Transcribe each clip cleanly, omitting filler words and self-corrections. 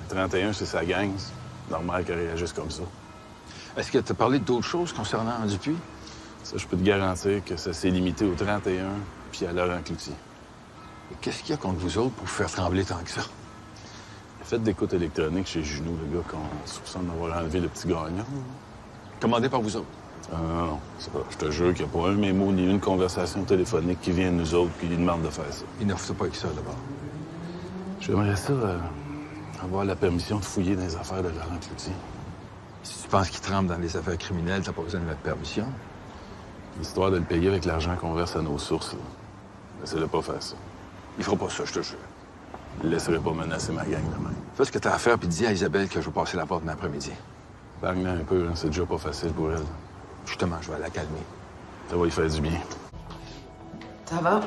31, c'est sa gang. C'est normal qu'elle réagisse comme ça. Est-ce que tu as parlé d'autres choses concernant Dupuis? Ça, je peux te garantir que ça s'est limité au 31 puis à Laurent Cloutier. Qu'est-ce qu'il y a contre vous autres pour vous faire trembler tant que ça? Il a fait d'écoute électronique chez Junot, le gars qu'on soupçonne d'avoir enlevé le petit gagnant. Commandé par vous autres? Non. Ça, je te jure qu'il n'y a pas un mémo ni une conversation téléphonique qui vient de nous autres qui lui demande de faire ça. Il ne fait pas avec ça, d'abord. J'aimerais ça avoir la permission de fouiller dans les affaires de Laurent Cloutier. Si tu penses qu'il trempe dans les affaires criminelles, t'as pas besoin de mettre permission. L'histoire de le payer avec l'argent qu'on verse à nos sources, là. Laissez-le pas faire ça. Il fera pas ça, je te jure. Je ne laisserai pas menacer ma gang demain. Fais ce que t'as à faire, puis dis à Isabelle que je vais passer la porte demain après-midi. Bagne un peu, hein. C'est déjà pas facile pour elle. Justement, je vais la calmer. Ça va lui faire du bien. Ça va?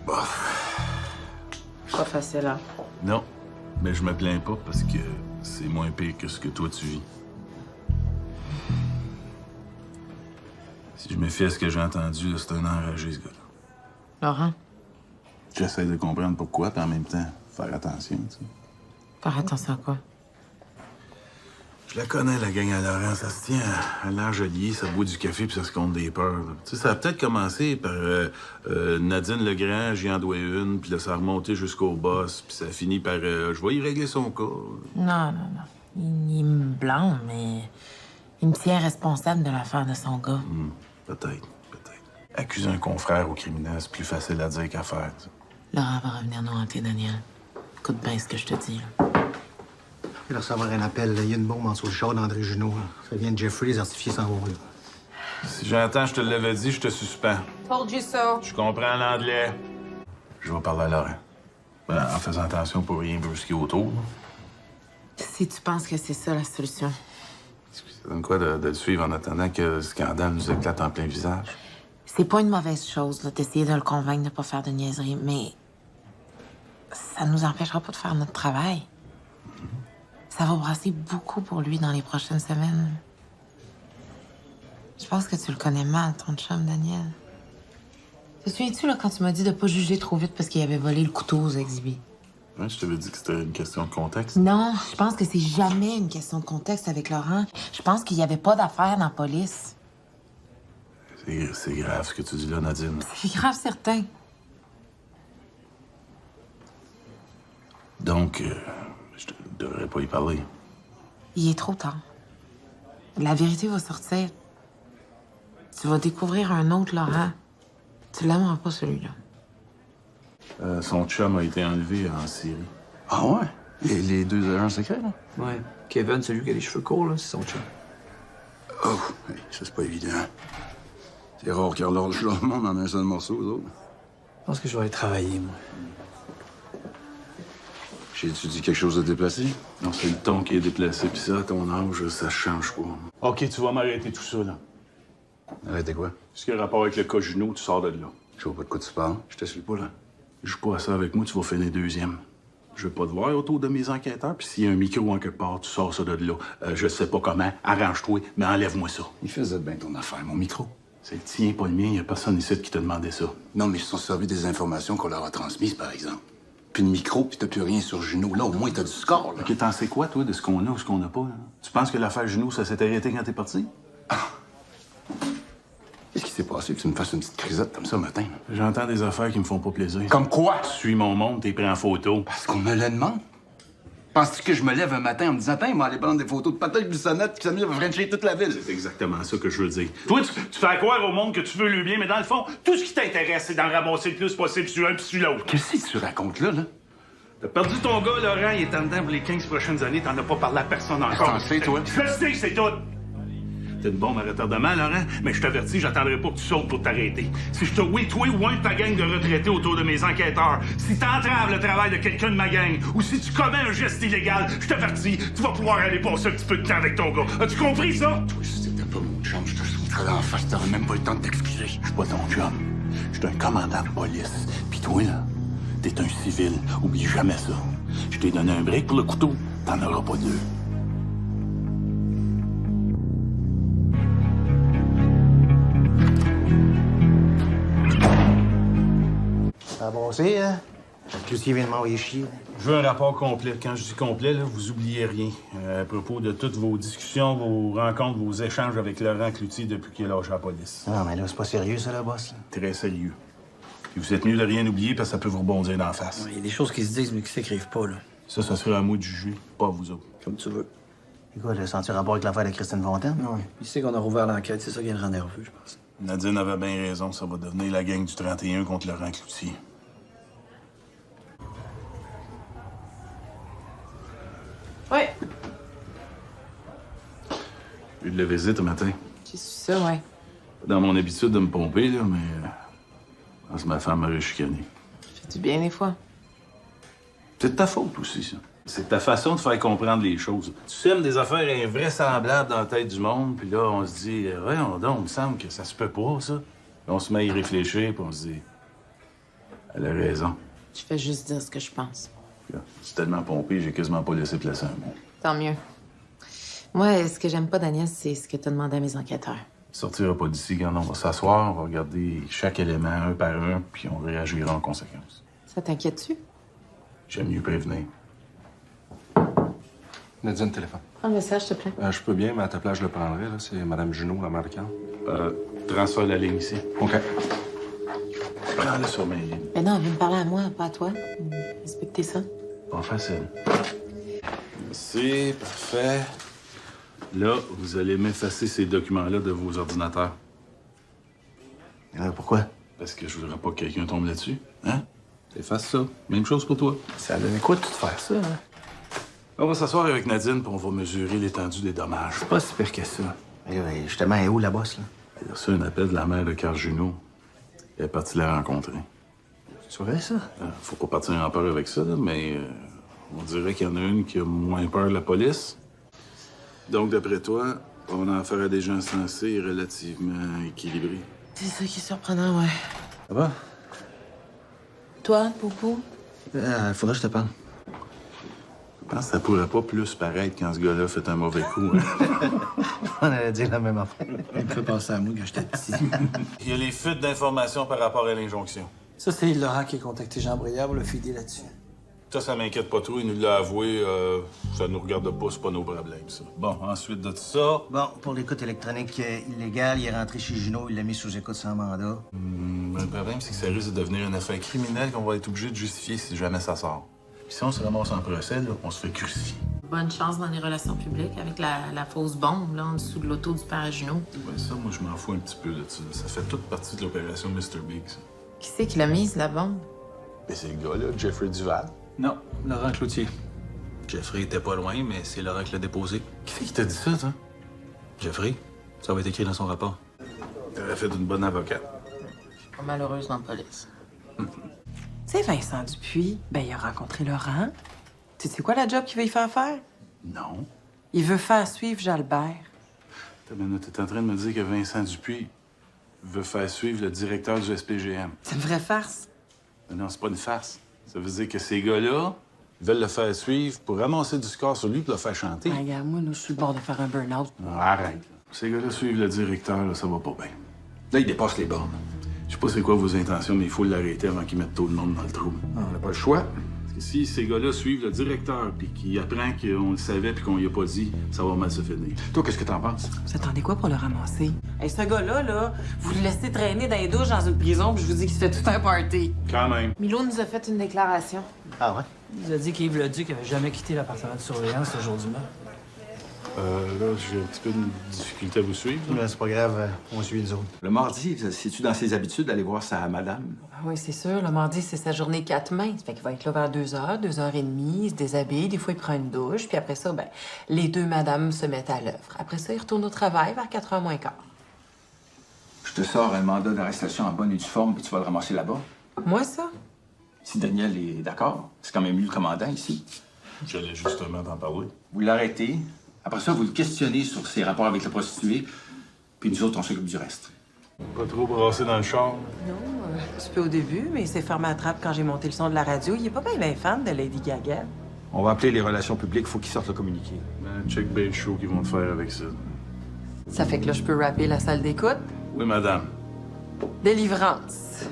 Bof. Pas facile, hein? Non, mais je me plains pas parce que c'est moins pire que ce que toi tu vis. Si je me fie à ce que j'ai entendu, là, c'est un enragé, ce gars-là. Laurent, J'essaie de comprendre pourquoi, puis en même temps, faire attention, tu sais. faire attention à quoi? Je la connais, la gang à Laurent. Ça se tient à l'Angelier, ça boit du café puis ça se compte des peurs. Là. Tu sais, ça a peut-être commencé par Nadine Legrand, j'y en dois une, puis là, ça a remonté jusqu'au boss, puis ça a fini par je vais y régler son cas. Non. Il me blâme, mais il me tient responsable de l'affaire de son gars. Peut-être. Accuser un confrère au criminel, c'est plus facile à dire qu'à faire. Tu sais. Laurent va revenir nous hanter, Daniel. Écoute bien ce que je te dis, là. Il va recevoir un appel. Il y a une bombe en dessous le char d'André Junot. Là. Ça vient de Jeffrey, les artificiers s'en vont. Là. Si j'entends, je te l'avais dit, je te suspends. Told you so. Je comprends l'anglais. Je vais parler à Laurent. Ben, en faisant attention pour rien brusquer autour. Là. Si tu penses que c'est ça la solution. Ça donne quoi de le suivre en attendant que le scandale nous éclate en plein visage? C'est pas une mauvaise chose, là, d'essayer de le convaincre de ne pas faire de niaiseries, mais ça nous empêchera pas de faire notre travail. Ça va brasser beaucoup pour lui dans les prochaines semaines. Je pense que tu le connais mal, ton chum, Daniel. Te souviens-tu, là, quand tu m'as dit de pas juger trop vite parce qu'il avait volé le couteau aux exhibits? Ouais, je t'avais dit que c'était une question de contexte. Non, je pense que c'est jamais une question de contexte avec Laurent. Je pense qu'il y avait pas d'affaires dans la police. C'est grave ce que tu dis là, Nadine. C'est grave, certain. Donc, je devrais pas y parler. Il est trop tard. La vérité va sortir. Tu vas découvrir un autre Laurent. Tu l'aimeras pas, celui-là. Son chum a été enlevé en Syrie. Ah ouais? Et les deux agents secrets, là? Ouais. Kevin, celui qui a les cheveux courts, là, c'est son chum. Oh, hey, ça, c'est pas évident. C'est rare qu'ils relâchent leur monde en un seul morceau, eux autres. Je pense que je vais aller travailler, moi. J'ai-tu dit quelque chose de déplacé? Non, c'est le ton qui est déplacé, puis ça, à ton âge, ça change pas. OK, tu vas m'arrêter tout ça, là. Arrêtez quoi? Ce qui a rapport avec le cas Junot, tu sors de là. Je vois pas de quoi tu parles. Je te suis pas, là. Joue pas à ça avec moi, tu vas finir deuxième. Je veux pas te voir autour de mes enquêteurs, puis s'il y a un micro en quelque part, tu sors ça de là. Je sais pas comment, arrange-toi, mais enlève-moi ça. Il faisait bien ton affaire, mon micro. C'est le tien, pas le mien. Y a personne ici qui t'a demandé ça. Non, mais ils se sont servis des informations qu'on leur a transmises, par exemple. Puis le micro, puis t'as plus rien sur Junot. Là, au moins, t'as du score, là. OK, t'en sais quoi, toi, de ce qu'on a ou ce qu'on n'a pas, là? Tu penses que l'affaire Junot, ça s'est arrêté quand t'es parti? Qu'est-ce qui s'est passé que tu me fasses une petite crisette comme ça, matin? J'entends des affaires qui me font pas plaisir. Comme quoi? Suis mon monde, t'es pris en photo. Parce qu'on me le demande. Penses-tu que je me lève un matin en me disant, tiens, il va aller prendre des photos de Patrick Bissonnette qui s'amuse à frencher toute la ville? C'est exactement ça que je veux dire. Toi, tu fais croire au monde que tu veux le bien, mais dans le fond, tout ce qui t'intéresse, c'est d'en ramasser le plus possible sur un puis sur l'autre. Qu'est-ce que tu racontes là? T'as perdu ton gars, Laurent, il est en dedans pour les 15 prochaines années, t'en as pas parlé à personne encore. T'en sais, toi? Je le sais, c'est tout! T'es une bombe à retardement, Laurent, mais je t'avertis, j'attendrai pas que tu sautes pour t'arrêter. Si je te oui, toi ou un de ta gang de retraités autour de mes enquêteurs, si t'entraves le travail de quelqu'un de ma gang, ou si tu commets un geste illégal, je t'avertis, tu vas pouvoir aller passer un petit peu de temps avec ton gars. As-tu compris ça? Toi, si t'étais pas mon chum, je te sauterais en face, t'aurais même pas le temps de t'excuser. Je suis pas ton chum. Je suis un commandant de police. Pis toi, là, t'es un civil. Oublie jamais ça. Je t'ai donné un break pour le couteau. T'en auras pas deux. Ça a brossé, hein? Cloutier vient de m'envoyer chier. Je veux un rapport complet. Quand je dis complet, là, vous oubliez rien. À propos de toutes vos discussions, vos rencontres, vos échanges avec Laurent Cloutier depuis qu'il a lâché la police. Non, mais là, c'est pas sérieux, ça, là, boss. Là. Très sérieux. Puis vous êtes mieux de rien oublier parce que ça peut vous rebondir d'en face. Il y a des choses qui se disent, mais qui s'écrivent pas, là. Ça sera à moi de juger, pas à vous autres. Comme tu veux. Et quoi, le senti rapport avec l'affaire de Christine Fontaine? Oui. Il sait qu'on a rouvert l'enquête, c'est ça qui le rend nerveux, je pense. Nadine avait bien raison, ça va devenir la gang du 31 contre Laurent Cloutier. Ouais. J'ai eu de la visite un matin. J'ai su ça, ouais. Dans mon habitude de me pomper, là, mais... parce que ma femme m'aurait chicané. Fait du bien des fois. C'est de ta faute aussi, ça. C'est ta façon de faire comprendre les choses. Tu sèmes des affaires invraisemblables dans la tête du monde, puis là, on se dit, voyons donc, il me semble que ça se peut pas, ça. Puis on se met à y réfléchir, puis on se dit, elle a raison. Je fais juste dire ce que je pense. Là, je suis tellement pompé, j'ai quasiment pas laissé placer un mot. Tant mieux. Moi, ce que j'aime pas, Daniel, c'est ce que t'as demandé à mes enquêteurs. Sortira pas d'ici quand on va s'asseoir, on va regarder chaque élément un par un, puis on réagira en conséquence. Ça t'inquiète-tu? J'aime mieux prévenir. Nadine, téléphone. Prends le message, s'il te plaît. Je peux bien, mais à ta place, je le prendrai. Là. C'est Mme Junot, la marquante. Transfère la ligne ici. OK. Prends-le sur mes lignes. Ben non, viens me parler à moi, pas à toi. Respectez ça. Pas facile. C'est parfait. Là, vous allez m'effacer ces documents-là de vos ordinateurs. Pourquoi? Parce que je voudrais pas que quelqu'un tombe là-dessus. Hein? Efface ça. Même chose pour toi. Ça a donné quoi de tout faire ça, hein? On va s'asseoir avec Nadine puis on va mesurer l'étendue des dommages. C'est pas si pire que ça. Justement, elle est où, la bosse, là? J'ai reçu un appel de la mère de Carl Junot. Elle est partie la rencontrer. C'est vrai, ça? Faut pas partir en peur avec ça, là, mais on dirait qu'il y en a une qui a moins peur de la police. Donc, d'après toi, on a affaire à des gens sensés et relativement équilibrés. C'est ça qui est surprenant, ouais. Ça va? Toi, beaucoup? Faudrait que je te parle. Je pense que ça pourrait pas plus paraître quand ce gars-là fait un mauvais coup. Hein? On allait dire la même affaire. Il me fait penser à moi quand j'étais petit. Il y a les fuites d'informations par rapport à l'injonction. Ça, c'est Laurent qui a contacté Jean Brouillard pour le fider là-dessus. Ça m'inquiète pas trop. Il nous l'a avoué. Ça nous regarde pas, c'est pas nos problèmes, ça. Bon, ensuite de ça... Bon, pour l'écoute électronique illégale, il est rentré chez Junot, il l'a mis sous écoute sans mandat. Le problème, c'est que ça risque de devenir une affaire criminelle qu'on va être obligé de justifier si jamais ça sort. Puis si on se ramasse en procès, là, on se fait crucifier. Bonne chance dans les relations publiques avec la fausse bombe, là, en dessous de l'auto du père à Junot. Ouais, ça, moi, je m'en fous un petit peu de ça. Ça fait toute partie de l'opération Mr. Big, ça. Qui c'est qui l'a mise, la bombe? Mais c'est le gars, là, Jeffrey Duval. Non, Laurent Cloutier. Jeffrey était pas loin, mais c'est Laurent qui l'a déposé. Qui c'est qui t'a dit ça, toi? Jeffrey, ça va être écrit dans son rapport. T'aurais fait une bonne avocate. Pas malheureuse dans la police. Tu sais, Vincent Dupuis, ben, il a rencontré Laurent. Tu sais quoi la job qu'il veut y faire faire? Non. Il veut faire suivre Jalbert. T'es en train de me dire que Vincent Dupuis veut faire suivre le directeur du SPGM. C'est une vraie farce. Non, c'est pas une farce. Ça veut dire que ces gars-là veulent le faire suivre pour ramasser du score sur lui pour le faire chanter. Ben, regarde, moi, là, je suis le bord de faire un burn-out. Non, arrête. Là. Ces gars-là suivent le directeur, là, ça va pas bien. Là, il dépasse les bornes. Je sais pas c'est quoi vos intentions, mais il faut l'arrêter avant qu'il mette tout le monde dans le trou. On n'a pas le choix. Parce que si ces gars-là suivent le directeur puis qu'il apprend qu'on le savait puis qu'on y a pas dit, ça va mal se finir. Toi, qu'est-ce que t'en penses? Vous attendez quoi pour le ramasser? Hey, ce gars-là, là, vous le laissez traîner dans les douches dans une prison, puis je vous dis qu'il se fait tout un party. Quand même. Milo nous a fait une déclaration. Ah ouais? Il a dit qu'Yves Leduc avait jamais quitté l'appartement de surveillance le jour du meurtre. Là, j'ai un petit peu de difficulté à vous suivre. là. Mais c'est pas grave, on suit les autres. Le mardi, c'est-tu dans ses habitudes d'aller voir sa madame? Ah oui, c'est sûr. Le mardi, c'est sa journée 4 mains. Ça fait qu'il va être là vers 2h, 2h30. Il se déshabille. Des fois, il prend une douche. Puis après ça, ben, les deux madames se mettent à l'œuvre. Après ça, il retourne au travail vers 4h moins quart. Je te sors un mandat d'arrestation en bonne et due forme, puis tu vas le ramasser là-bas. Moi, ça? Si Daniel est d'accord, c'est quand même lui le commandant ici. J'allais justement t'en parler. Vous l'arrêtez. Après ça, vous le questionnez sur ses rapports avec la prostituée, puis nous autres, on s'occupe du reste. Pas trop brassé dans le char. Non, un petit peu au début, mais il s'est fermé à trappe quand j'ai monté le son de la radio. Il est pas bien fan de Lady Gaga. On va appeler les relations publiques, faut qu'ils sortent le communiqué. Ben, check bien le show qu'ils vont te faire avec ça. Ça fait que là, je peux rapper la salle d'écoute. Oui, madame. Délivrance.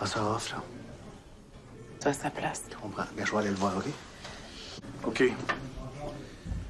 Prends ça off, là. Tu as sa place. Je comprends. Bien, je vais aller le voir, OK? OK.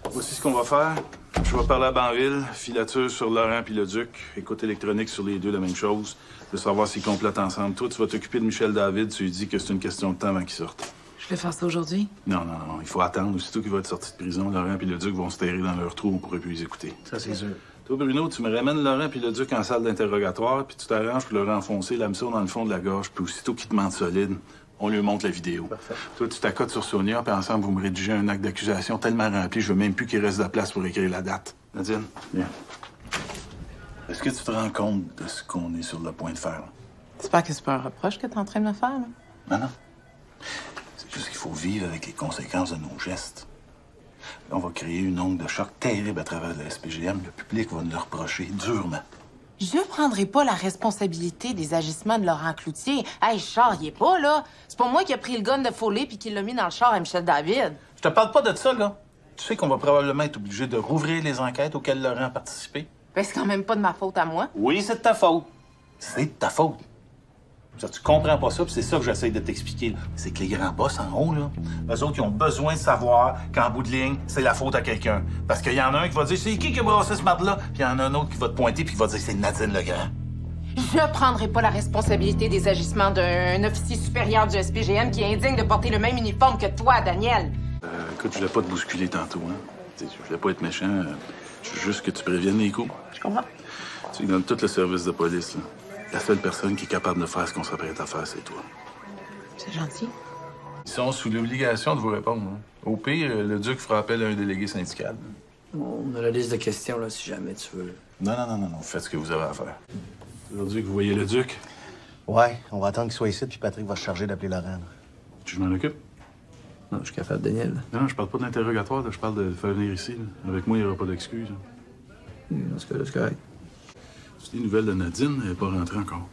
Voici ce qu'on va faire. Je vais parler à Banville, filature sur Laurent puis le Duc, écoute électronique sur les deux, la même chose. Je veux savoir s'ils complètent ensemble. Toi, tu vas t'occuper de Michel David, tu lui dis que c'est une question de temps avant qu'il sorte. Je vais faire ça aujourd'hui. Non, il faut attendre. Aussitôt qu'il va être sorti de prison, Laurent puis le Duc vont se terrer dans leur trou, on pourrait plus les écouter. Ça, c'est sûr. Toi, Bruno, tu me ramènes Laurent puis le Duc en salle d'interrogatoire, puis tu t'arranges pour leur enfoncer l'hameçon dans le fond de la gorge, puis aussitôt qu'ils te mentent solide, on lui montre la vidéo. Parfait. Toi, tu t'accotes sur Sonia, puis ensemble, vous me rédigez un acte d'accusation tellement rempli, je veux même plus qu'il reste de place pour écrire la date. Nadine, viens. Est-ce que tu te rends compte de ce qu'on est sur le point de faire? Là? J'espère que c'est pas un reproche que t'es en train de me faire, là. Non. C'est juste qu'il faut vivre avec les conséquences de nos gestes. Là, on va créer une onde de choc terrible à travers le SPGM. Le public va nous le reprocher durement. Je prendrai pas la responsabilité des agissements de Laurent Cloutier. Hey, Char, il est pas, là. C'est pas moi qui a pris le gun de Foley puis qui l'a mis dans le char à Michel David. Je te parle pas de ça, là. Tu sais qu'on va probablement être obligé de rouvrir les enquêtes auxquelles Laurent a participé. Ben, c'est quand même pas de ma faute à moi. Oui, c'est de ta faute. C'est de ta faute. Ça, tu comprends pas ça, puis c'est ça que j'essaie de t'expliquer. Là. C'est que les grands boss en haut, là, eux autres, ils ont besoin de savoir qu'en bout de ligne, c'est la faute à quelqu'un. Parce qu'il y en a un qui va dire, c'est qui a brassé ce marde-là? Puis il y en a un autre qui va te pointer puis qui va dire, c'est Nadine Legrand. Je prendrai pas la responsabilité des agissements d'un officier supérieur du SPGM qui est indigne de porter le même uniforme que toi, Daniel. Écoute, je voulais pas te bousculer tantôt, hein. T'sais, je voulais pas être méchant. Je veux juste que tu préviennes les coups. Je comprends. Tu sais, dans tout le service de police, là, la seule personne qui est capable de faire ce qu'on s'apprête à faire, c'est toi. C'est gentil. Ils sont sous l'obligation de vous répondre. Hein. Au pire, le Duc fera appel à un délégué syndical. On a la liste de questions, là, si jamais tu veux. Non. Faites ce que vous avez à faire. Aujourd'hui que vous voyez le Duc, Ouais, on va attendre qu'il soit ici, puis Patrick va se charger d'appeler Laurent. Là. je m'en occupe. Non, je suis capable, Daniel. Non, je parle pas d'interrogatoire, là. Je parle de le faire venir ici. Là. Avec moi, il n'y aura pas d'excuses. Hein. Dans ce cas-là, c'est correct. C'est des nouvelles de Nadine, elle n'est pas rentrée encore.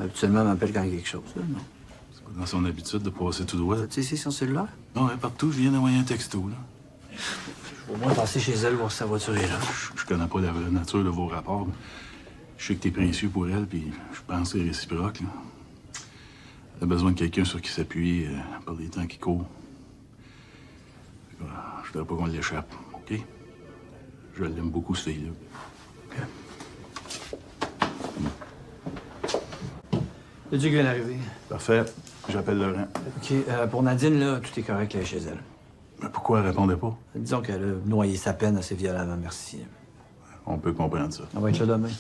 Habituellement, elle m'appelle quand il y a quelque chose, là, non? C'est pas dans son habitude de passer tout droit. Tu sais, c'est son cellulaire? Non, hein, partout, je viens d'envoyer un texto, là. Je vais au moins passer chez elle, voir si sa voiture est là. Je connais pas la vraie nature de vos rapports. Je sais que t'es précieux pour elle, puis je pense que c'est réciproque, là. Elle a besoin de quelqu'un sur qui s'appuyer par les temps qui courent. Je voudrais pas qu'on l'échappe, OK? Je l'aime beaucoup, ce fille-là. OK. Le Duc vient d'arriver. Parfait. J'appelle Laurent. OK, pour Nadine, là, tout est correct là, chez elle. Mais pourquoi elle répondait pas? Disons qu'elle a noyé sa peine assez violemment, merci. On peut comprendre ça. On va être là demain.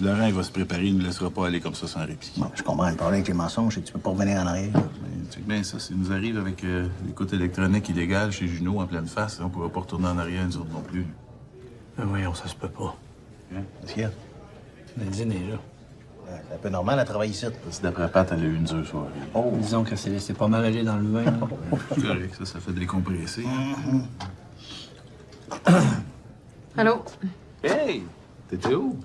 Laurent, il va se préparer, il ne nous laissera pas aller comme ça sans répit. Bon, je comprends le problème avec les mensonges, c'est que tu peux pas revenir en arrière. Tu sais bien ça, s'il nous arrive avec l'écoute électronique illégale chez Junot en pleine face, on ne pourra pas retourner en arrière, nous autres non plus. Mais voyons, ça se peut pas. Qu'est-ce qu'il y a? Nadine est là. C'est un peu normal à travailler ici. Parce que d'après Pat, elle a eu une dure soirée. Oh. Disons qu'elle s'est laissée pas mal aller dans le vin. Là. C'est correct, ça fait décompresser. Allô? Hey! T'étais où?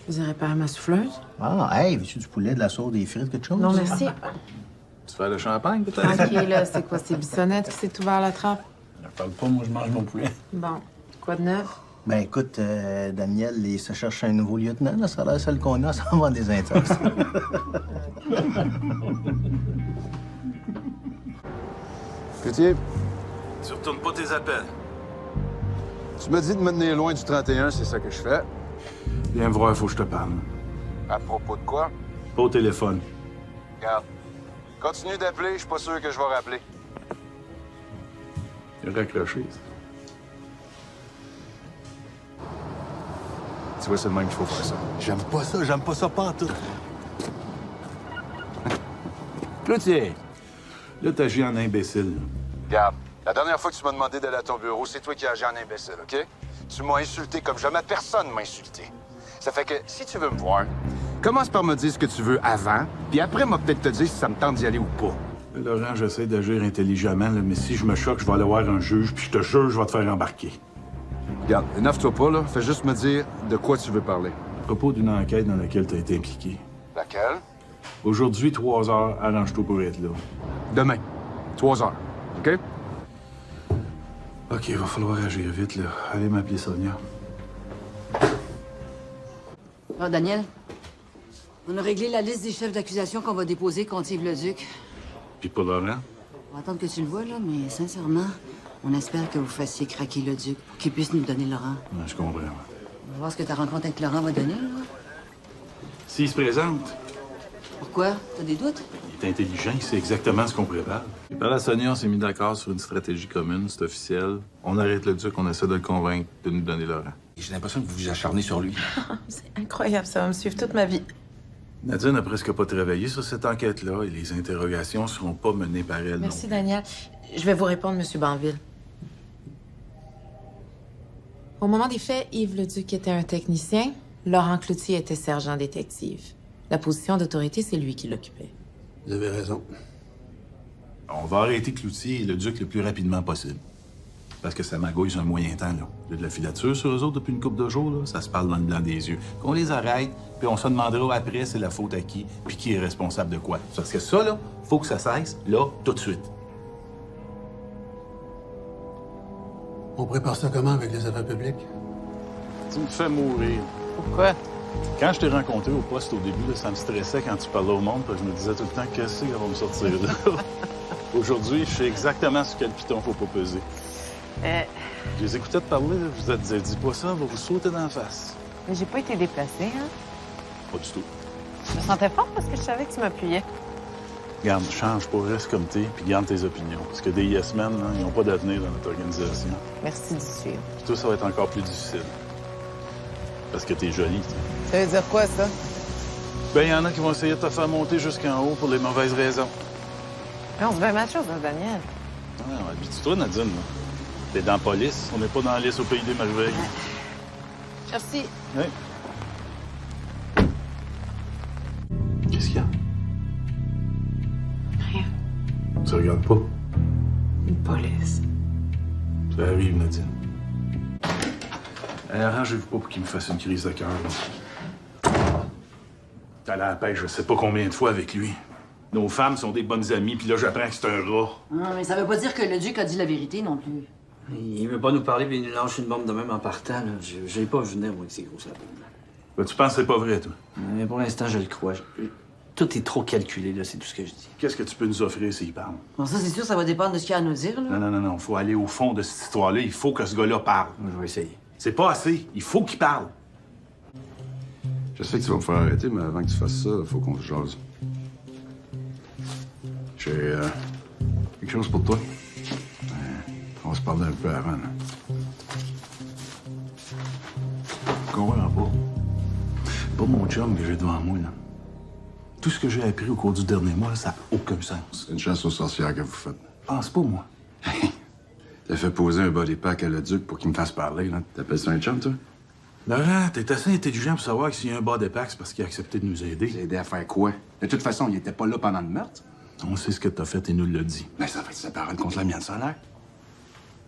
Vous irez réparer ma souffleuse? Ah, hey, veux-tu du poulet, de la sauce, des frites, quelque chose? Non, merci. Tu fais le champagne, peut-être? OK, là, c'est quoi? C'est Bissonnette qui s'est ouvert la trappe? Je parle pas, moi, je mange mon poulet. Bon. Quoi de neuf? Ben écoute, Daniel, il se cherche un nouveau lieutenant, là. Ça a l'air celle qu'on a, ça va vendre des intox. Cloutier, Tu retournes pas tes appels. tu me dis de me tenir loin du 31, c'est ça que je fais. Viens me voir, faut que je te parle. À propos de quoi? Pas au téléphone. Regarde. Continue d'appeler, je suis pas sûr que je vais rappeler. Il a raccroché. Tu vois, c'est le même qu'il faut faire ça. J'aime pas ça pas en tout. Cloutier! Là, t'agis en imbécile. Regarde, la dernière fois que tu m'as demandé d'aller à ton bureau, c'est toi qui as agi en imbécile, OK? Tu m'as insulté comme jamais personne m'a insulté. Ça fait que, si tu veux me voir, commence par me dire ce que tu veux avant, puis après, moi peut-être te dire si ça me tente d'y aller ou pas. Laurent, j'essaie d'agir intelligemment, là, mais si je me choque, je vais aller voir un juge, puis je te jure, je vais te faire embarquer. Regarde, énerve-toi pas, là. Fais juste me dire de quoi tu veux parler. À propos d'une enquête dans laquelle tu as été impliqué. Laquelle? Aujourd'hui, 3 heures, arrange-toi pour être là. Demain. 3 heures. OK? OK, il va falloir agir vite, là. Allez m'appeler Sonia. Ah, Daniel? On a réglé la liste des chefs d'accusation qu'on va déposer contre Yves Leduc. Puis pour Laurent? On va attendre que tu le vois, là, mais sincèrement, on espère que vous fassiez craquer Leduc pour qu'il puisse nous donner Laurent. Ouais, je comprends. On va voir ce que ta rencontre avec Laurent va donner, là. S'il se présente, Pourquoi? T'as des doutes? il est intelligent, il sait exactement ce qu'on prépare. Et par la Sonia, on s'est mis d'accord sur une stratégie commune, c'est officiel. On arrête le duc, on essaie de le convaincre de nous donner Laurent. J'ai l'impression que vous vous acharnez sur lui. C'est incroyable, ça va me suivre toute ma vie. Nadine n'a presque pas travaillé sur cette enquête-là et les interrogations ne seront pas menées par elle. Merci, non. Daniel. Je vais vous répondre, M. Banville. Au moment des faits, Yves Leduc était un technicien, Laurent Cloutier était sergent détective. La position d'autorité, c'est lui qui l'occupait. Vous avez raison. On va arrêter Cloutier et le duc le plus rapidement possible. Parce que ça magouille sur un moyen temps, là. Il y a de la filature sur eux autres depuis une couple de jours, là. Ça se parle dans le blanc des yeux. Qu'on les arrête, puis on se demandera après c'est la faute à qui, puis qui est responsable de quoi. Parce que ça, là, faut que ça cesse, là, tout de suite. On prépare ça comment avec les affaires publiques? Tu me fais mourir. Pourquoi? Quand je t'ai rencontré au poste au début, là, ça me stressait quand tu parlais au monde, parce que je me disais tout le temps, qu'est-ce qu'elle va me sortir là? Aujourd'hui, je sais exactement sur quel piton faut pas peser. Je les écoutais te parler, là, je vous disais, dis pas ça, on va vous sauter dans la face. Mais j'ai pas été déplacée, hein? Pas du tout. Je me sentais fort parce que je savais que tu m'appuyais. Garde, change pas, reste comme t'es, puis garde tes opinions. Parce que des yes men, là, ils n'ont pas d'avenir dans notre organisation. Merci d'y suivre. Puis toi, ça va être encore plus difficile. Parce que t'es jolie, tu sais. Ça veut dire quoi, ça? Ben, il y en a qui vont essayer de te faire monter jusqu'en haut pour les mauvaises raisons. Mais on se fait ma chose, hein, Daniel? Non, habitue-toi, Nadine, là. T'es dans la police, on n'est pas dans la liste au pays des merveilles. Merci. Oui. Qu'est-ce qu'il y a? Rien. Tu regardes pas? Une police. Ça arrive, Nadine. Arrangez-vous pas pour qu'il me fasse une crise de cœur, là. T'es allé à la pêche je sais pas combien de fois avec lui. Nos femmes sont des bonnes amies, puis là, j'apprends que c'est un rat. Non, mais ça veut pas dire que le duc a dit la vérité non plus. Il veut pas nous parler, puis il nous lâche une bombe de même en partant. Là. Je l'ai pas vu venir, moi, avec ces gros sabots. Ben, tu penses que c'est pas vrai, toi? Mais pour l'instant, je le crois. Tout est trop calculé, là, c'est tout ce que je dis. Qu'est-ce que tu peux nous offrir s'il parle? Bon, ça, c'est sûr, ça va dépendre de ce qu'il a à nous dire, là. Non. Faut aller au fond de cette histoire-là. Il faut que ce gars-là parle. Je vais essayer. C'est pas assez. Il faut qu'il parle. Je sais que tu vas me faire arrêter, mais avant que tu fasses ça, il faut qu'on se jase. J'ai quelque chose pour toi. On va se parler un peu avant, là. Je comprends pas. Pas mon chum que j'ai devant moi, là. Tout ce que j'ai appris au cours du dernier mois, ça n'a aucun sens. C'est une chasse aux sorcières que vous faites. Pense pas, moi. T'as fait poser un body pack à le duc pour qu'il me fasse parler, là. T'appelles ça un chum, toi? Laurent, t'es assez intelligent pour savoir que s'il y a un bas d'épaque, c'est parce qu'il a accepté de nous aider. Aider à faire quoi? De toute façon, il était pas là pendant le meurtre. On sait ce que t'as fait et nous l'a dit. Ben, ça fait sa parole contre la mienne, ça a l'air.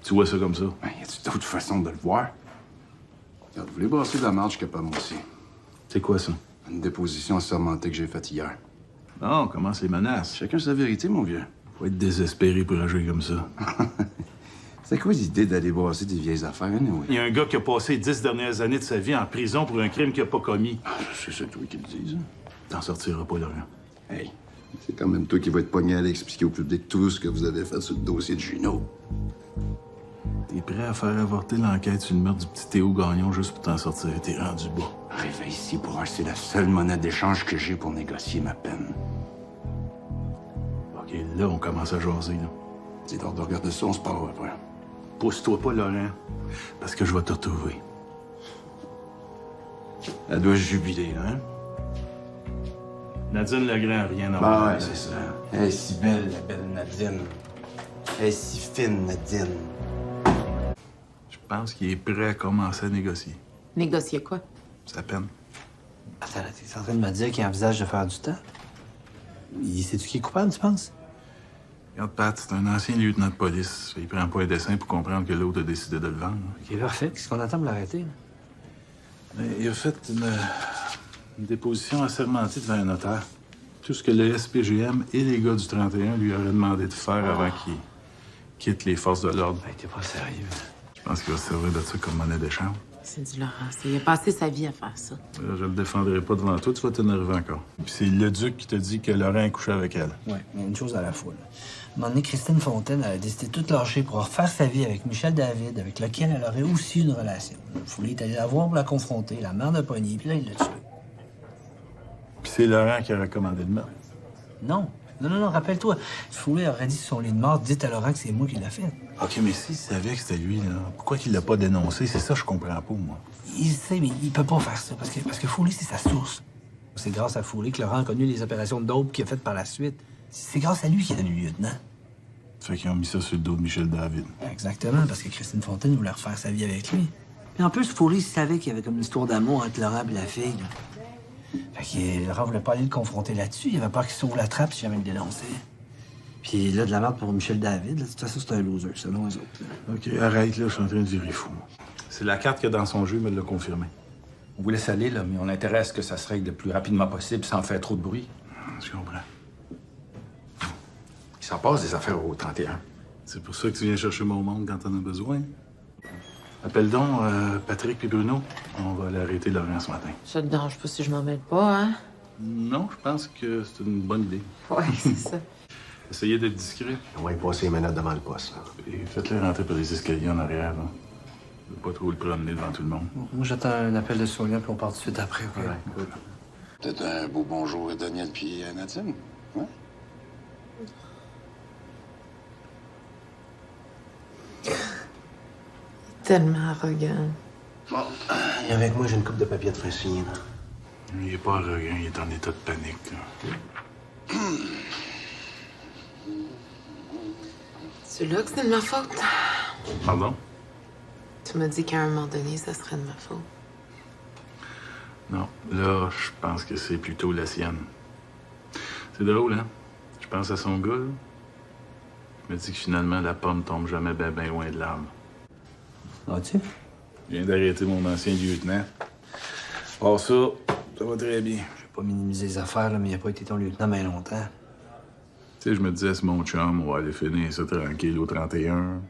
Tu vois ça comme ça? Ben, y a-tu d'autres façons de le voir? Regarde, vous voulez brasser de la marge, je suis capable, moi aussi. C'est quoi ça? Une déposition assermentée que j'ai faite hier. Non, commence les menaces. Chacun sa vérité, mon vieux. Faut être désespéré pour agir comme ça. C'est quoi l'idée d'aller brasser des vieilles affaires, anyway? Il y a un gars qui a passé 10 dernières années de sa vie en prison pour un crime qu'il n'a pas commis. Ah, c'est toi qui le dis, hein? T'en sortiras pas, Laurent. Hey, c'est quand même toi qui vas être pogné à aller expliquer au public tout ce que vous avez fait sur le dossier de Gino. T'es prêt à faire avorter l'enquête sur le meurtre du petit Théo Gagnon juste pour t'en sortir? T'es rendu bas. Arrivé ici pour un, c'est la seule monnaie d'échange que j'ai pour négocier ma peine. OK, là, on commence à jaser, là. C'est d'ordre de regarder ça, on se parlera après. Pousse-toi pas, Laurent, parce que je vais te retrouver. Elle doit jubiler, là, hein? Nadine Legrand, rien à Bah voir. ouais, c'est ça. Elle est si belle, la belle Nadine. Elle est si fine, Nadine. Je pense qu'il est prêt à commencer à négocier. Négocier quoi? Sa peine. Attends, t'es en train de me dire qu'il envisage de faire du temps? C'est-tu qui est coupable, tu penses? Regarde, Pat, c'est un ancien lieutenant de police. Il prend pas un dessin pour comprendre que l'autre a décidé de le vendre. OK, parfait. Qu'est-ce qu'on attend pour l'arrêter? Mais il a fait une déposition assermentée devant un notaire. Tout ce que le SPGM et les gars du 31 lui auraient demandé de faire avant qu'il quitte les forces de l'ordre. Hey, t'es pas sérieux. Je pense qu'il va se servir de ça comme monnaie d'échange. C'est du Laurent. Il a passé sa vie à faire ça. Je le défendrai pas devant toi, tu vas t'énerver encore. Puis c'est le duc qui te dit que Laurent a couché avec elle. Oui, mais une chose à la fois. Là. À un moment donné, Christine Fontaine elle a décidé de tout lâcher pour refaire sa vie avec Michel David, avec lequel elle aurait aussi une relation. Foulée est allé la voir pour la confronter, la mère de pogné, puis là, il l'a tué. Puis c'est Laurent qui a recommandé le meurtre. Non. Non, rappelle-toi. Foulée aurait dit sur son lit de mort, dites à Laurent que c'est moi qui l'a fait. OK, mais s'il savait que c'était lui, là, pourquoi qu'il l'a pas dénoncé? C'est ça que je comprends pas, moi. Il sait, mais il peut pas faire ça, parce que Foulée, c'est sa source. C'est grâce à Foulée que Laurent a connu les opérations de dope qu'il a faites par la suite. C'est grâce à lui qu'il est devenu lieutenant. Fait qu'ils ont mis ça sur le dos de Michel David. Exactement, parce que Christine Fontaine voulait refaire sa vie avec lui. Puis en plus, Foulée savait qu'il y avait comme une histoire d'amour entre Laurent et la fille. Là. Fait que Laurent voulait pas aller le confronter là-dessus. Il avait peur qu'il s'ouvre la trappe si jamais il le dénonçait. Puis là, de la merde pour Michel David, là, de toute façon, c'est un loser, selon les autres. Là. OK, arrête, là, je suis en train de virer fou. C'est la carte qu'il y a dans son jeu, mais elle l'a confirmé. On vous laisse aller, là, mais on a intérêt à ce que ça se règle le plus rapidement possible sans faire trop de bruit. Je comprends. Il s'en passe des affaires au 31. C'est pour ça que tu viens chercher mon monde quand t'en as besoin. Appelle donc Patrick et Bruno. On va aller arrêter Laurent ce matin. Ça te dérange pas si je m'en mêle pas, hein? Non, je pense que c'est une bonne idée. Ouais, c'est ça. Essayez d'être discret. On va y passer les menottes devant le poste, là. Et faites-le rentrer par les escaliers en arrière, là. Ne pas trop le promener devant tout le monde. Moi, j'attends un appel de Sonia, puis on part tout de suite après, OK? Ouais, Peut-être un beau bonjour à Daniel puis à Nadine. Ouais? Tellement arrogant. Bon, et avec moi, j'ai une coupe de papier de frais signé, là. Il est pas arrogant, il est en état de panique, là. C'est là que c'est de ma faute. Pardon? Tu m'as dit qu'à un moment donné, ça serait de ma faute. Non, là, je pense que c'est plutôt la sienne. C'est drôle, hein? Je pense à son gars, là. Je me dis que finalement, la pomme tombe jamais ben loin de l'arbre. Ah-tu? Je viens d'arrêter mon ancien lieutenant. Or ça va très bien. Je vais pas minimiser les affaires, là, mais il a pas été ton lieutenant bien longtemps. Tu sais, je me disais, c'est mon chum, on va aller finir ça tranquille au 31.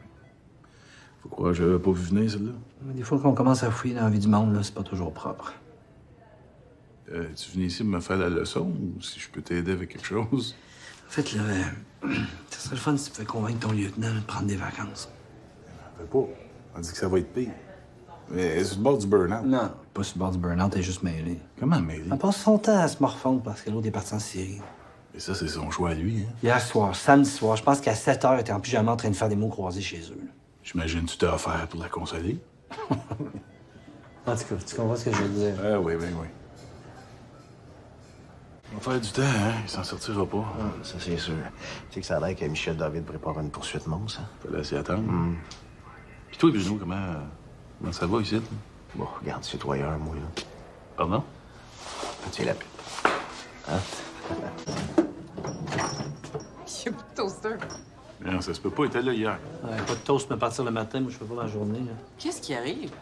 Faut croire que j'avais pas vu venir, celle-là. Mais des fois qu'on commence à fouiller dans la vie du monde, là, c'est pas toujours propre. Tu venais ici me faire la leçon ou si je peux t'aider avec quelque chose? En fait, là, ça serait le fun si tu pouvais convaincre ton lieutenant de prendre des vacances. Fais pas. On dit que ça va être pire. Mais c'est le bord du burn-out. Non, pas sur le bord du burn-out, t'es juste mêlé. Comment mêlé? Elle passe son temps à se morfondre parce que l'autre est parti en Syrie. Et ça, c'est son choix à lui, hein? Hier soir, samedi soir, je pense qu'à 7 h, elle était en pyjama en train de faire des mots croisés chez eux. Là. J'imagine que tu t'es offert pour la consoler. En tout cas, tu comprends ce que je veux dire? Ah oui. On va faire du temps, hein? Il s'en sortira pas. Ah, ça, c'est sûr. Tu sais que ça a l'air que Michel David prépare une poursuite monstre, hein? Fallait s'y attendre. Puis toi, Bruno, comment ça va ici? Bon, regarde, c'est toi ailleurs, moi, là. Pardon? Tiens la pipe. Hein? Il y a plus de toaster. Non, ça se peut pas, il était là hier. Ouais, pas de toast, mais partir le matin, moi, je fais pas ma journée. Là. Qu'est-ce qui arrive?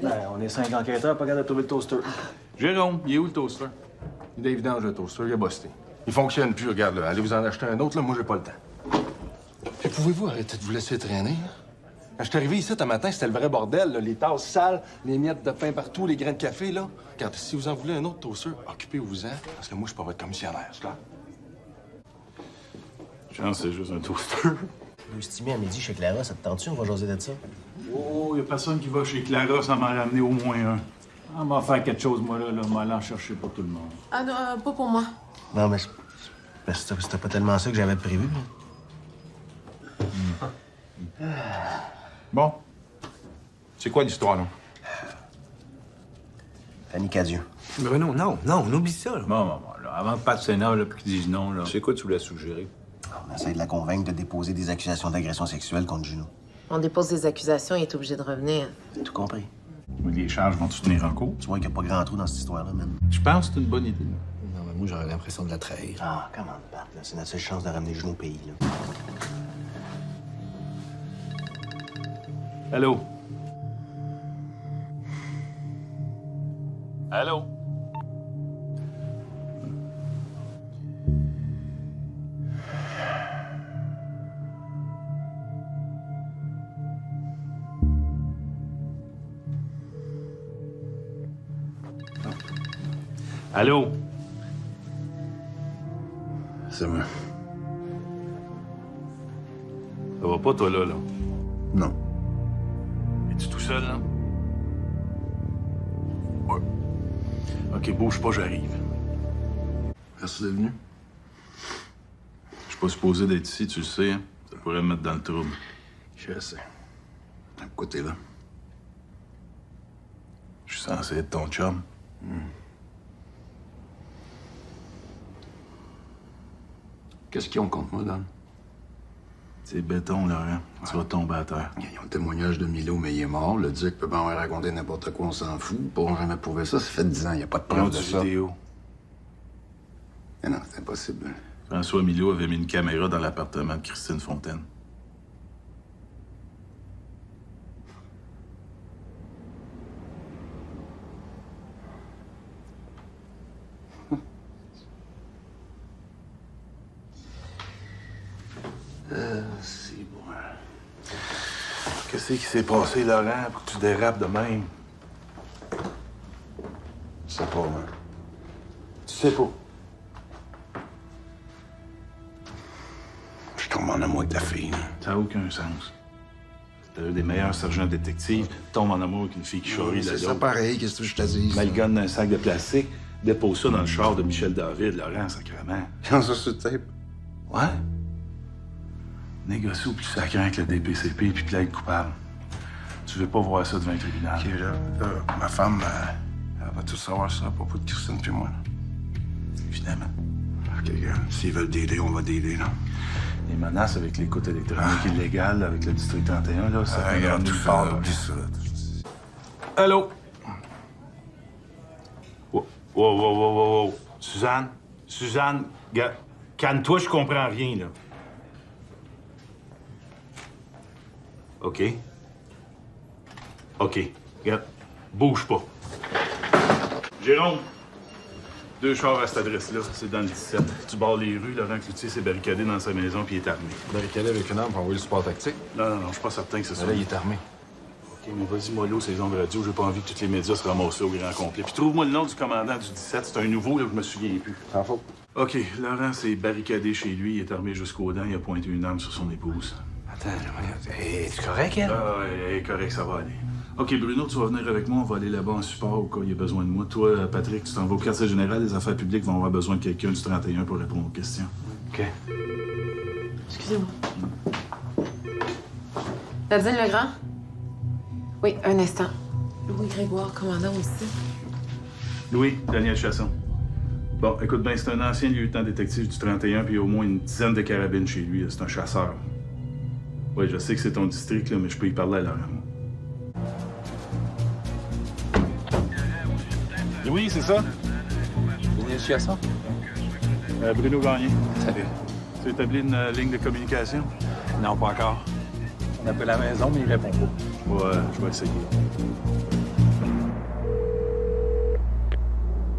Ben, on est 5 enquêteurs, pas capable de trouver le toaster. Jérôme, il est où le toaster? Il est évident, le toaster, il a busté. Il fonctionne plus, regarde, là. Allez vous en acheter un autre, là, moi, j'ai pas le temps. Puis pouvez-vous arrêter de vous laisser traîner, là? Quand je suis arrivé ici, ce matin, c'était le vrai bordel, là. Les tasses sales, les miettes de pain partout, les grains de café, là. Regarde, si vous en voulez un autre toaster, occupez-vous-en, parce que moi, je suis pas votre commissionnaire, c'est clair? Chance, c'est juste un toaster. Vous estimez à midi chez Clara, ça te tente-tu? On va jaser de ça? Oh, y a personne qui va chez Clara sans m'en ramener au moins un. On va faire quelque chose, moi, là. On va aller en chercher pour tout le monde. Ah non, pas pour moi. Non, mais c'était pas tellement ça que j'avais prévu. Bon. C'est quoi l'histoire, là? Fanny Cadieux. Bruno, non, on oublie ça. Là. Bon, là, avant que Pat s'énerve, là, puis qu'il dise non, là. C'est quoi tu voulais suggérer? On essaie de la convaincre de déposer des accusations d'agression sexuelle contre Juno. On dépose des accusations, il est obligé de revenir. Tout compris. Mais les charges vont-tu tenir en cours? Tu vois qu'il n'y a pas grand trou dans cette histoire-là, man. Je pense que c'est une bonne idée. Non, mais moi, j'aurais l'impression de la trahir. Ah, comment Pat, là? C'est notre seule chance de ramener Juno au pays, là. Allô? Allô? Allô? C'est moi. Ça va pas, toi, là? Non. Es-tu tout seul, là? Ouais. OK, bouge pas, j'arrive. Merci d'être venu. Je suis pas supposé d'être ici, tu le sais, hein? Ça pourrait me mettre dans le trouble. Je sais. Pourquoi t'es là? Je suis censé être ton chum. Qu'est-ce qu'ils ont contre moi, Dan? C'est béton, Laurent. Tu vas tomber à terre. Ils ont le témoignage de Milo, mais il est mort. Le duc peut pas en raconter n'importe quoi, on s'en fout. Ils pourront jamais prouver ça. Ça fait 10 ans, il n'y a pas de preuve de ça. Vidéo. Mais non, c'est impossible. François Milot avait mis une caméra dans l'appartement de Christine Fontaine. C'est bon. Qu'est-ce qui s'est passé, Laurent, pour que tu dérapes de même? Je sais pas, moi. Tu sais pas. Je tombe en amour avec la fille, là. Ça n'a aucun sens. T'es un des meilleurs sergents détectives, tombe en amour avec une fille qui charrie C'est là-dedans. ça pareil, qu'est-ce que je te dis? Malgonne d'un sac de plastique, dépose ça dans le char de Michel David, Laurent, sacrément. Quand ça se tape? Ouais. Négocie au plus sacré avec le DPCP puis plaide coupable. Tu veux pas voir ça devant un tribunal. OK, là, ma femme, elle va tout savoir ça à propos de Christine puis moi, là. Évidemment. OK, regarde, s'ils veulent dealer, on va dealer, là. Les menaces avec l'écoute électronique illégale avec le district 31, là, ça fait regarde, nulle tout part, ça, là. oublie ça. Allô? Wow. Suzanne, calme-toi, je comprends rien, là. OK. Regarde, bouge pas. Jérôme, 2 chars à cette adresse-là, c'est dans le 17. Tu barres les rues, Laurent Cloutier s'est barricadé dans sa maison puis il est armé. Barricadé avec une arme pour envoyer le support tactique? Non, je suis pas certain que c'est ça. Là, il est armé. OK, mais vas-y, mollo, ces ondes radio, j'ai pas envie que tous les médias se ramassent au grand complet. Puis trouve-moi le nom du commandant du 17, c'est un nouveau, là, je me souviens plus. Sans faute. OK, Laurent s'est barricadé chez lui, il est armé jusqu'aux dents, il a pointé une arme sur son épouse. Attends, es-tu correct, elle? Ah, elle est correct, ça va aller. OK, Bruno, tu vas venir avec moi, on va aller là-bas en support au cas où il y a besoin de moi. Toi, Patrick, tu t'en vas au quartier général, les affaires publiques vont avoir besoin de quelqu'un du 31 pour répondre aux questions. OK. Excusez-moi. Nadine Legrand? Oui, un instant. Louis Grégoire, commandant aussi. Louis, Daniel Chasson. Bon, écoute bien, c'est un ancien lieutenant détective du 31, puis il y a au moins une dizaine de carabines chez lui. C'est un chasseur. Oui, je sais que c'est ton district, là, mais je peux y parler à Laurent. Oui, c'est ça. Daniel Chasson? Bruno Gagné. Salut. Tu as établi une ligne de communication? Non, pas encore. On appelle la maison, mais il répond pas. Ouais, je vais essayer.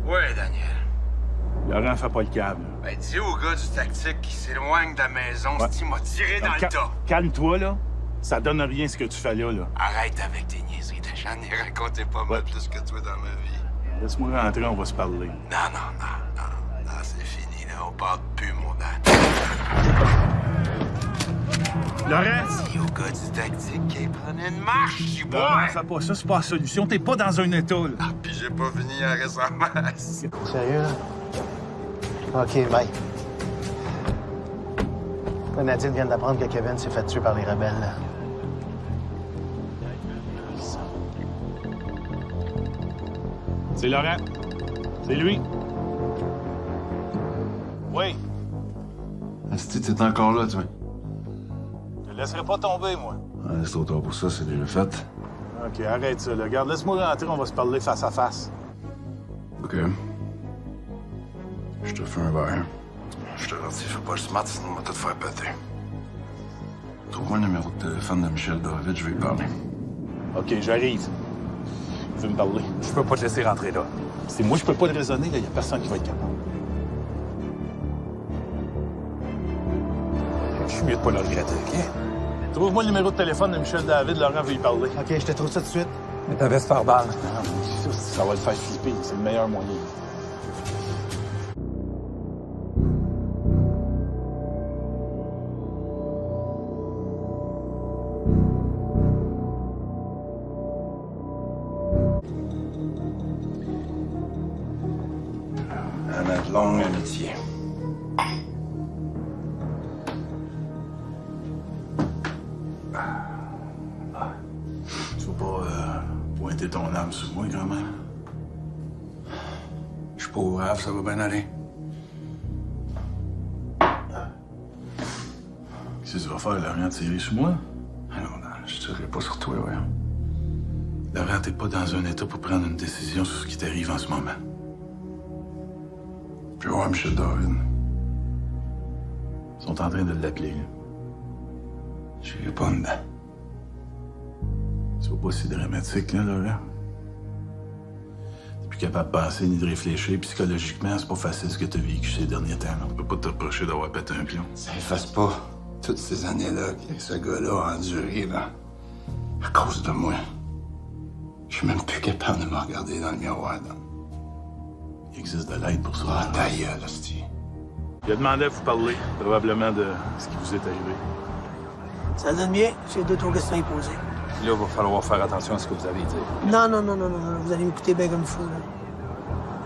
Ouais, Daniel. Laurent, fais pas le câble. Ben, dis au gars du tactique qui s'éloigne de la maison, il m'a tiré dans le tas. Calme-toi, là. Ça donne rien ce que tu fais là. Arrête avec tes niaiseries. J'en ai raconté pas mal plus que toi dans ma vie. Laisse-moi rentrer, on va se parler. Non, c'est fini, là. On parle plus, mon Dan. Laurent! Dis au gars du tactique qu'il prenait une marche, tu Non, bois. fais pas ça, c'est pas la solution. T'es pas dans un état, là. Ah, pis j'ai pas fini en ressemblasse. Sérieux, là? OK, bye. Nadine vient d'apprendre que Kevin s'est fait tuer par les rebelles, là. C'est Laurent. C'est lui. Oui. Asti, t'es encore là, toi. Je te laisserai pas tomber, moi. C'est trop tard pour ça, c'est déjà fait. OK, arrête ça, là. Regarde, laisse-moi rentrer, on va se parler face à face. OK. Je te fais un verre. Je te redis, fais pas le smart, sinon on va tout faire péter. Trouve-moi le numéro de téléphone de Michel David, je vais lui parler. OK, j'arrive. Tu veux me parler? Je peux pas te laisser rentrer là. C'est moi, je peux pas le raisonner, là. Y a personne qui va être capable. Je suis mieux de pas le regretter, OK? Trouve-moi le numéro de téléphone de Michel David, Laurent veut y parler. OK, je te trouve ça tout de suite. Mais ta veste par balle. Ça va le faire flipper, c'est le meilleur moyen. À notre longue amitié. Tu vas pas pointer ton âme sur moi, quand même? Je suis pas grave, ça va bien aller. Qu'est-ce que tu vas faire, Laurent, tirer sur moi? Ah non, je tirerai pas sur toi, ouais. Laurent, t'es pas dans un état pour prendre une décision sur ce qui t'arrive en ce moment. Je vais voir Michel David. Ils sont en train de l'appeler, là. Je suis pas dedans. C'est pas si dramatique, là, Laurent. T'es plus capable de penser ni de réfléchir. Psychologiquement, c'est pas facile ce que t'as vécu ces derniers temps. Là. On peut pas te reprocher d'avoir pété un pion. Ça efface pas toutes ces années-là que ce gars-là a enduré, là. À cause de moi. Je suis même plus capable de me regarder dans le miroir, là. Il existe de l'aide pour ça. Ah, ta gueule, hostie. Il a demandé à vous parler, probablement, de ce qui vous est arrivé. Ça donne bien. J'ai 2-3 questions à y poser. Là, il va falloir faire attention à ce que vous avez dit. Non. Vous allez m'écouter bien comme il faut, là.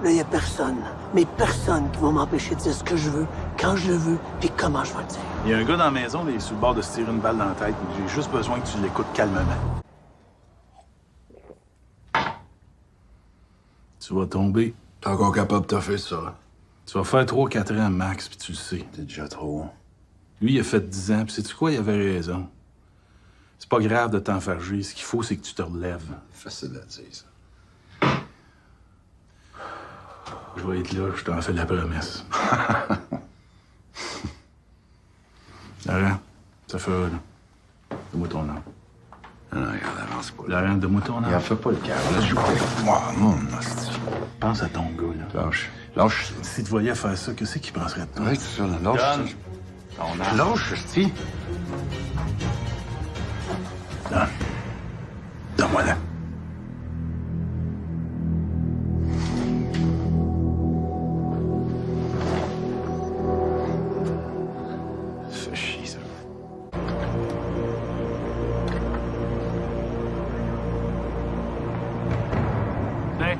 Là, il n'y a personne, mais personne qui va m'empêcher de dire ce que je veux, quand je le veux, puis comment je vais le dire. Il y a un gars dans la maison, il est sur le bord de se tirer une balle dans la tête. J'ai juste besoin que tu l'écoutes calmement. Tu vas tomber. T'es encore capable de te faire ça. Tu vas faire 3-4 ans max, puis tu le sais. C'est déjà trop. Lui, il a fait 10 ans, puis sais-tu quoi? Il avait raison. C'est pas grave de t'enfarger. Ce qu'il faut, c'est que tu te relèves. Facile à dire, ça. Je vais être là, je t'en fais la promesse. Laurent, ça fait là. Donne-moi ton nom. Non, regarde, avance pas. Laurent, donne-moi ton nom. Il en fait pas le cas. Là, je vais moi, non, Pense à ton gars, là. Lâche. Si tu voyais faire ça, qu'est-ce qu'il penserait de toi? Oui, c'est ça, là. Lâche. Donne ton nom. Lâche, hostie. Donne. Donne-moi là. C'est chier, ça. Tiens.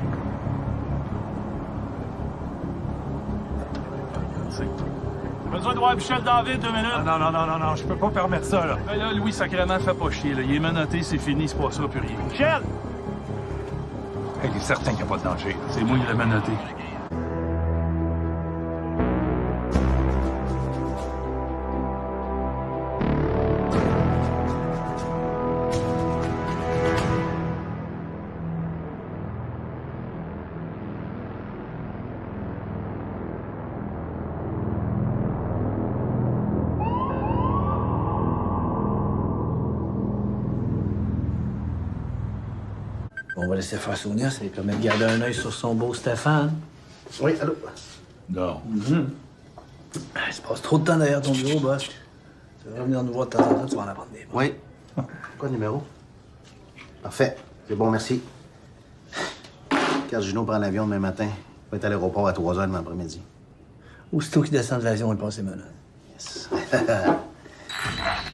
Merci. Besoin de voir Michel David 2 minutes. Non, je peux pas permettre ça, là. Ben là, Louis Sacrément, fais pas chier, là. Il est menotté, c'est fini, c'est pas ça, plus rien. Michel! Il est certain qu'il n'y a pas de danger. C'est moi qui l'ai menotté. On va laisser faire Sonia, c'est comme elle garder un œil sur son beau Stéphane. Oui, allô? Non. Il se passe trop de temps derrière ton bureau, boss. Tu vas venir nous voir de temps en temps, tu vas en apprendre des mots. Oui. Quoi, le numéro? Parfait. C'est bon, merci. Carl Junot prend l'avion demain matin. Il va être à l'aéroport à 3 h demain après-midi. Aussitôt qu'il descend de l'avion, il passe ses menottes. Yes.